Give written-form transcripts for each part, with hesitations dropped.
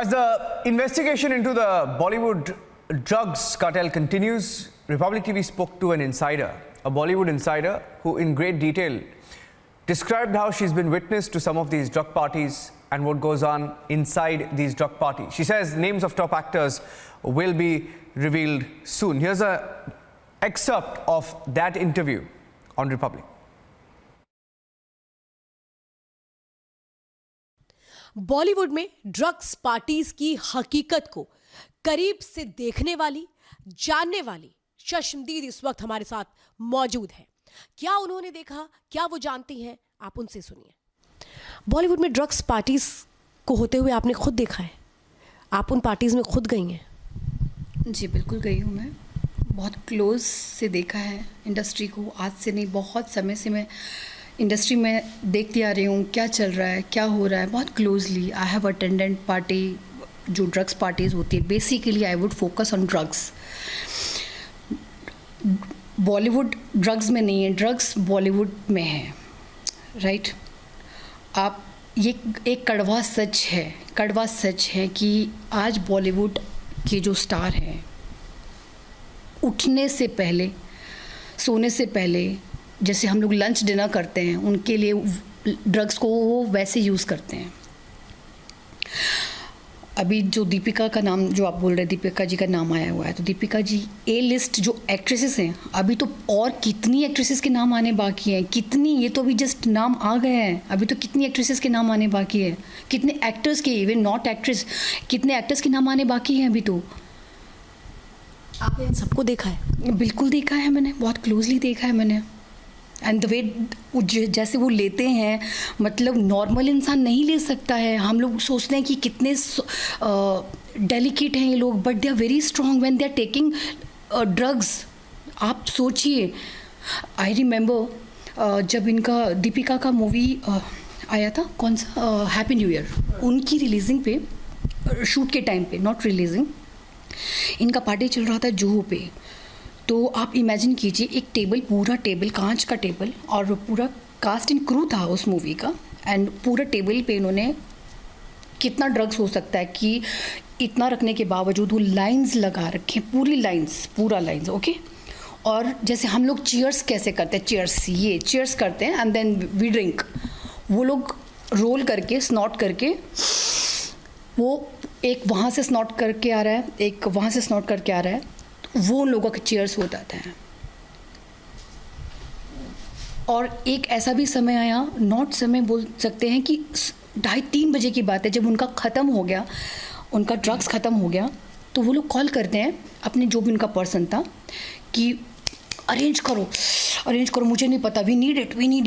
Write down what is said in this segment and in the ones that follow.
As the investigation into the Bollywood drugs cartel continues, Republic TV spoke to an insider, a Bollywood insider, who in great detail described how she's been witness to some of these drug parties and what goes on inside these drug parties. She says names of top actors will be revealed soon. Here's an excerpt of that interview on Republic. Bollywood में drugs parties की हकीकत को करीब से देखने वाली, जानने वाली चश्मदीद इस वक्त हमारे साथ मौजूद है। क्या उन्होंने देखा, क्या वो जानती हैं, आप उनसे सुनिए। बॉलीवुड में ड्रग्स पार्टीज को होते हुए आपने खुद देखा है, आप उन पार्टीज में खुद गई हैं? जी बिल्कुल गई हूँ मैं, बहुत क्लोज से देखा है इंडस्ट्री को। आज से नहीं, बहुत समय से मैं इंडस्ट्री में देखती आ रही हूँ क्या चल रहा है, क्या हो रहा है, बहुत closely. I have attended party, जो ड्रग्स पार्टीज़ होती है। Basically I would focus on drugs. Bollywood drugs में नहीं है, ड्रग्स बॉलीवुड में है, राइट। आप ये एक कड़वा सच है कि आज बॉलीवुड के जो स्टार हैं, उठने से पहले, सोने से पहले, जैसे हम लोग लंच डिनर करते हैं, उनके लिए ड्रग्स को वो वैसे यूज़ करते हैं। अभी जो दीपिका का नाम, जो आप बोल रहे हैं, दीपिका जी का नाम आया हुआ है, तो दीपिका जी ए लिस्ट जो एक्ट्रेसेस हैं, अभी तो और कितनी एक्ट्रेसेस के नाम आने बाकी हैं, कितनी, ये तो अभी जस्ट नाम आ गए हैं, अभी तो कितनी एक्ट्रेसेस के नाम आने बाकी है, कितने एक्टर्स के, इवन नॉट एक्ट्रेस, कितने एक्टर्स के नाम आने बाकी हैं अभी तो। आपने इन सबको देखा है? बिल्कुल देखा है मैंने, बहुत क्लोजली देखा है मैंने। एंड द वे जैसे वो लेते हैं, मतलब नॉर्मल इंसान नहीं ले सकता है। हम लोग सोचते हैं कि कितने डेलिकेट हैं ये लोग, but they are very strong when they are taking drugs. आप सोचिए, आई रिमेंबर जब इनका दीपिका का मूवी आया था, कौन सा, हैप्पी न्यू ईयर, उनकी रिलीजिंग पे, शूट के टाइम पे, नॉट रिलीजिंग, इनका पार्टी चल रहा था जुहू पे। तो आप इमेजिन कीजिए, एक टेबल, पूरा टेबल, कांच का टेबल, और पूरा कास्ट इन क्रू था उस मूवी का, एंड पूरा टेबल पे इन्होंने, कितना ड्रग्स हो सकता है कि इतना रखने के बावजूद वो लाइंस लगा रखे, पूरा लाइंस, ओके। और जैसे हम लोग चीयर्स कैसे करते हैं, चीयर्स करते हैं एंड देन वी ड्रिंक, वो लोग रोल करके, स्नॉट करके, वो एक वहाँ से स्नॉट करके आ रहा है, एक वहाँ से स्नॉट करके आ रहा है, वो लोगों के चीयर्स होता था। और एक ऐसा भी समय आया, नॉट समय बोल सकते हैं कि 2:30-3 बजे की बात है, जब उनका ख़त्म हो गया, उनका ड्रग्स ख़त्म हो गया, तो वो लोग कॉल करते हैं अपने जो भी उनका पर्सन था कि अरेंज करो, मुझे नहीं पता, we need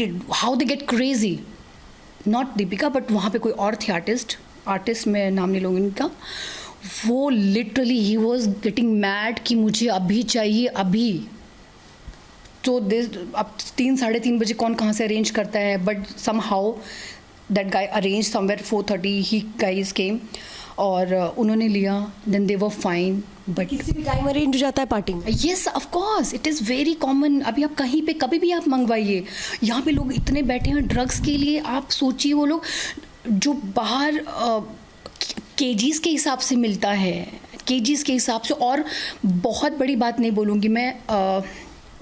it, how they get crazy. Not Deepika, but वहाँ पे कोई और थे आर्टिस्ट में नाम नहीं लूँगी उनका। वो literally he was getting mad कि मुझे अभी चाहिए, अभी। तो अब 3-3:30 बजे कौन कहाँ से अरेंज करता है, but somehow that guy arrange somewhere 4:30 ही गाइज केम, और उन्होंने लिया, then they were fine. But किसी भी टाइम अरेंज हो जाता है पार्टी में? Yes of course, it is very common. अभी आप कहीं पे कभी भी आप मंगवाइए, यहाँ पे लोग इतने बैठे हैं ड्रग्स के लिए। आप सोचिए, वो लोग जो बाहर केजीज़ के हिसाब से मिलता है, केजीज़ के हिसाब से। और बहुत बड़ी बात नहीं बोलूँगी मैं,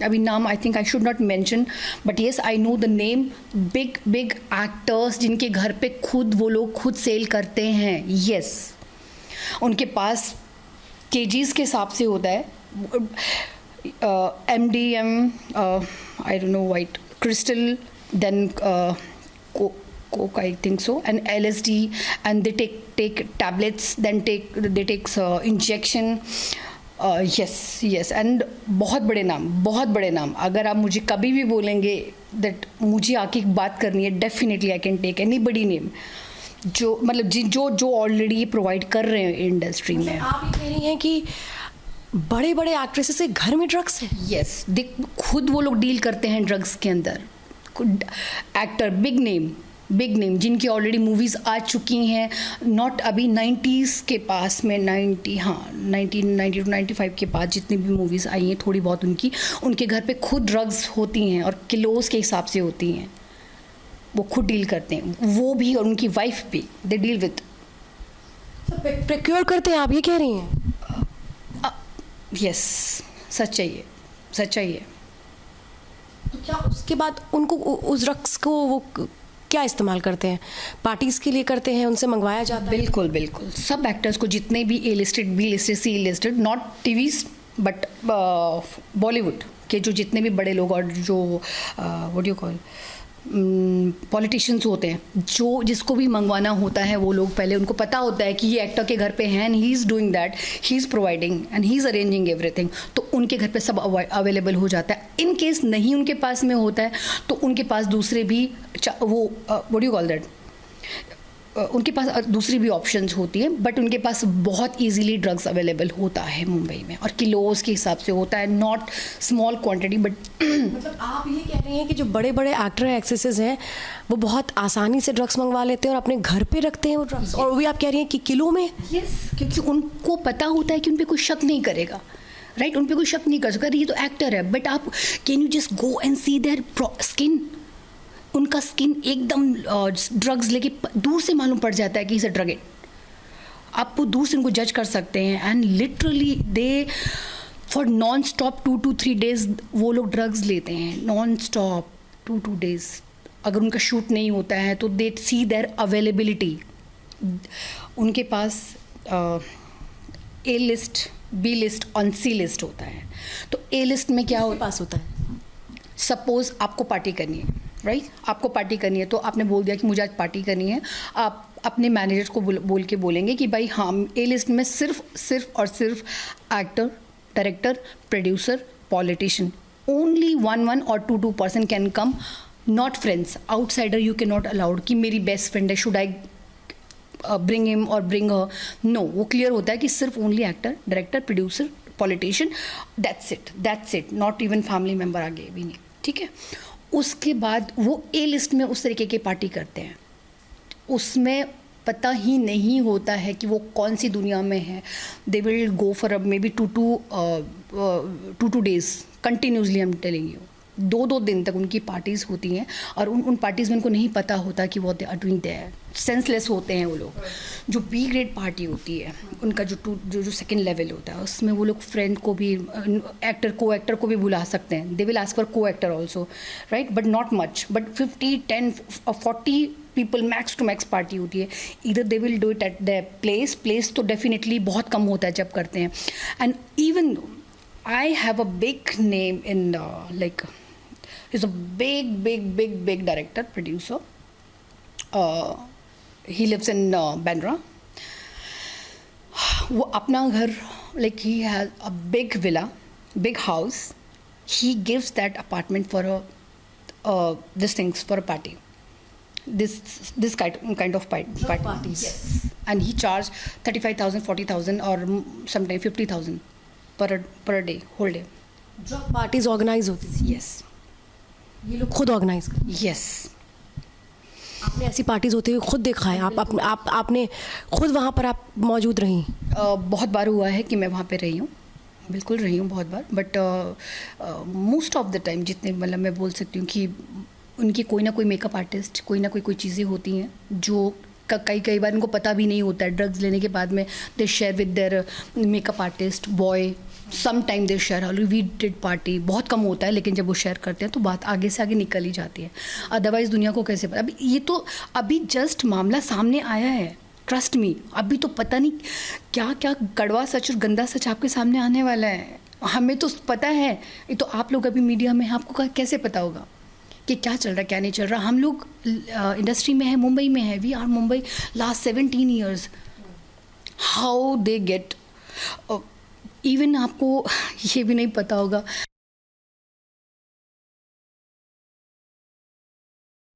अभी नाम I think I should not mention, but yes I know the name, big actors जिनके घर पे वो लोग खुद सेल करते हैं। येस, उनके पास केजीज़ के हिसाब से होता है। MDM, I don't know, white crystal, then coke, I think so, and LSD, and they take tablets, then they take injection. Yes, and बहुत बड़े नाम। अगर आप मुझे कभी भी बोलेंगे that मुझे आके बात करनी है, definitely I can take anybody name, जो मतलब जो ऑलरेडी प्रोवाइड कर रहे हैं इंडस्ट्री में। आप ये कह रही हैं कि बड़े एक्ट्रेसेस के घर में ड्रग्स है? यस, खुद वो लोग डील करते हैं ड्रग्स के अंदर। एक्टर, बिग नेम जिनकी ऑलरेडी मूवीज़ आ चुकी हैं, नॉट अभी 90s के पास में, 1990 to 95 के बाद जितनी भी मूवीज़ आई हैं, थोड़ी बहुत उनके घर पे खुद ड्रग्स होती हैं, और किलोस के हिसाब से होती हैं, वो खुद डील करते हैं, वो भी और उनकी वाइफ भी, दे डील विथ। प्रोक्योर करते हैं आप, ये कह रही हैं? यस, सच्चाई है। तो क्या उसके बाद उनको उस ड्रग्स को वो क्या इस्तेमाल करते हैं? पार्टीज के लिए करते हैं, उनसे मंगवाया जाता है? बिल्कुल सब एक्टर्स को, जितने भी A listed, B listed, C listed, not TVs but Bollywood के जो जितने भी बड़े लोग और जो व्हाट यू कॉल पॉलिटिशियंस होते हैं, जो जिसको भी मंगवाना होता है, वो लोग पहले उनको पता होता है कि ये एक्टर के घर पे हैं and he is doing that, he is providing and he is arranging everything, तो उनके घर पे सब अवेलेबल हो जाता है। इन केस नहीं उनके पास में होता है तो उनके पास दूसरे भी वो व्हाट यू कॉल दैट, उनके पास दूसरी भी ऑप्शंस होती हैं, बट उनके पास बहुत इजीली ड्रग्स अवेलेबल होता है मुंबई में, और किलोस के हिसाब से होता है, नॉट स्मॉल क्वांटिटी बट मतलब आप ये कह रही हैं कि जो बड़े बड़े एक्टर एक्ट्रेसेस हैं वो बहुत आसानी से ड्रग्स मंगवा लेते हैं और अपने घर पे रखते हैं वो ड्रग्स, और वो भी आप कह रही हैं कि किलो में? यस, क्योंकि उनको पता होता है कि उन पर कोई शक नहीं करेगा, राइट? उन पर कोई शक नहीं कर सकता, ये तो एक्टर है, बट आप can you just go and see their skin, उनका स्किन एकदम ड्रग्स लेके दूर से मालूम पड़ जाता है कि इसे ड्रग है, आप वो दूर से उनको जज कर सकते हैं। And literally they for non stop 2 to 3 days वो लोग ड्रग्स लेते हैं, नॉन स्टॉप 2 to 2 days। अगर उनका शूट नहीं होता है तो दे सी देयर अवेलेबिलिटी, उनके पास ए लिस्ट, बी लिस्ट और सी लिस्ट होता है। तो ए लिस्ट में क्या पास होता है? सपोज आपको पार्टी करनी है, राइट? आपको पार्टी करनी है तो आपने बोल दिया कि मुझे आज पार्टी करनी है, आप अपने मैनेजर को बोल के बोलेंगे कि भाई हम ए लिस्ट में सिर्फ और सिर्फ actor, director, producer, politician, only 1 or 2 person can come, not friends, outsider you can not allowed कि मेरी बेस्ट फ्रेंड है, शुड आई ब्रिंग हिम और ब्रिंग हर, नो, वो क्लियर होता है कि सिर्फ only actor, director, producer, politician, that's it, not even family member आगे भी नहीं, ठीक है? उसके बाद वो ए लिस्ट में उस तरीके की पार्टी करते हैं, उसमें पता ही नहीं होता है कि वो कौन सी दुनिया में है। They will go for may be 2 days continuously, I am telling you, 2 दिन तक उनकी पार्टीज़ होती हैं, और उन पार्टीज़ में उनको नहीं पता होता कि वो they are doing there, senseless होते हैं वो लोग। जो बी ग्रेड पार्टी होती है उनका जो सेकंड लेवल होता है, उसमें वो लोग फ्रेंड को भी, को एक्टर को भी बुला सकते हैं, दे विल आस्क फॉर को actor also, right? But not much, but 50, 10 or 40 people max to max party होती है। इधर they will do it at the place तो डेफिनेटली बहुत कम होता है जब करते हैं। And even I have a big name in like, he's a big director, producer. He lives in Bandra. वो अपना घर, like he has a big villa, big house. He gives that apartment for this things for a party. This kind of parties. Yes. And he charge 35,000, 40,000 or sometimes 50,000 per day, whole day. Drug parties organise होती थी? Yes. ये लोग खुद organise करते? Yes. आपने ऐसी parties होते हुए खुद देखा है? आपने खुद वहाँ पर आप मौजूद रही? बहुत बार हुआ है कि मैं वहाँ पे रही हूँ, बिल्कुल रही हूँ बहुत बार, but most of the time जितने, मतलब मैं बोल सकती हूँ कि उनकी कोई ना कोई मेकअप आर्टिस्ट, कोई ना कोई चीज़ें होती हैं जो कई बार उनको पता भी नहीं होता है। ड्रग्स लेने के बाद में they share with their makeup artist boy, some time they share, we did party, बहुत कम होता है, लेकिन जब वो शेयर करते हैं तो बात आगे से आगे निकल ही जाती है। अदरवाइज़ दुनिया को कैसे पता? अभी ये तो अभी जस्ट मामला सामने आया है, ट्रस्ट मी, अभी तो पता नहीं क्या क्या कड़वा सच और गंदा सच आपके सामने आने वाला है। हमें तो पता है, ये तो आप लोग अभी मीडिया में हैं, आपको कैसे पता होगा कि क्या चल रहा है क्या नहीं चल रहा? हम लोग इंडस्ट्री में है, मुंबई में है, we are Mumbai last 17 years। How they get, even आपको ये भी नहीं पता होगा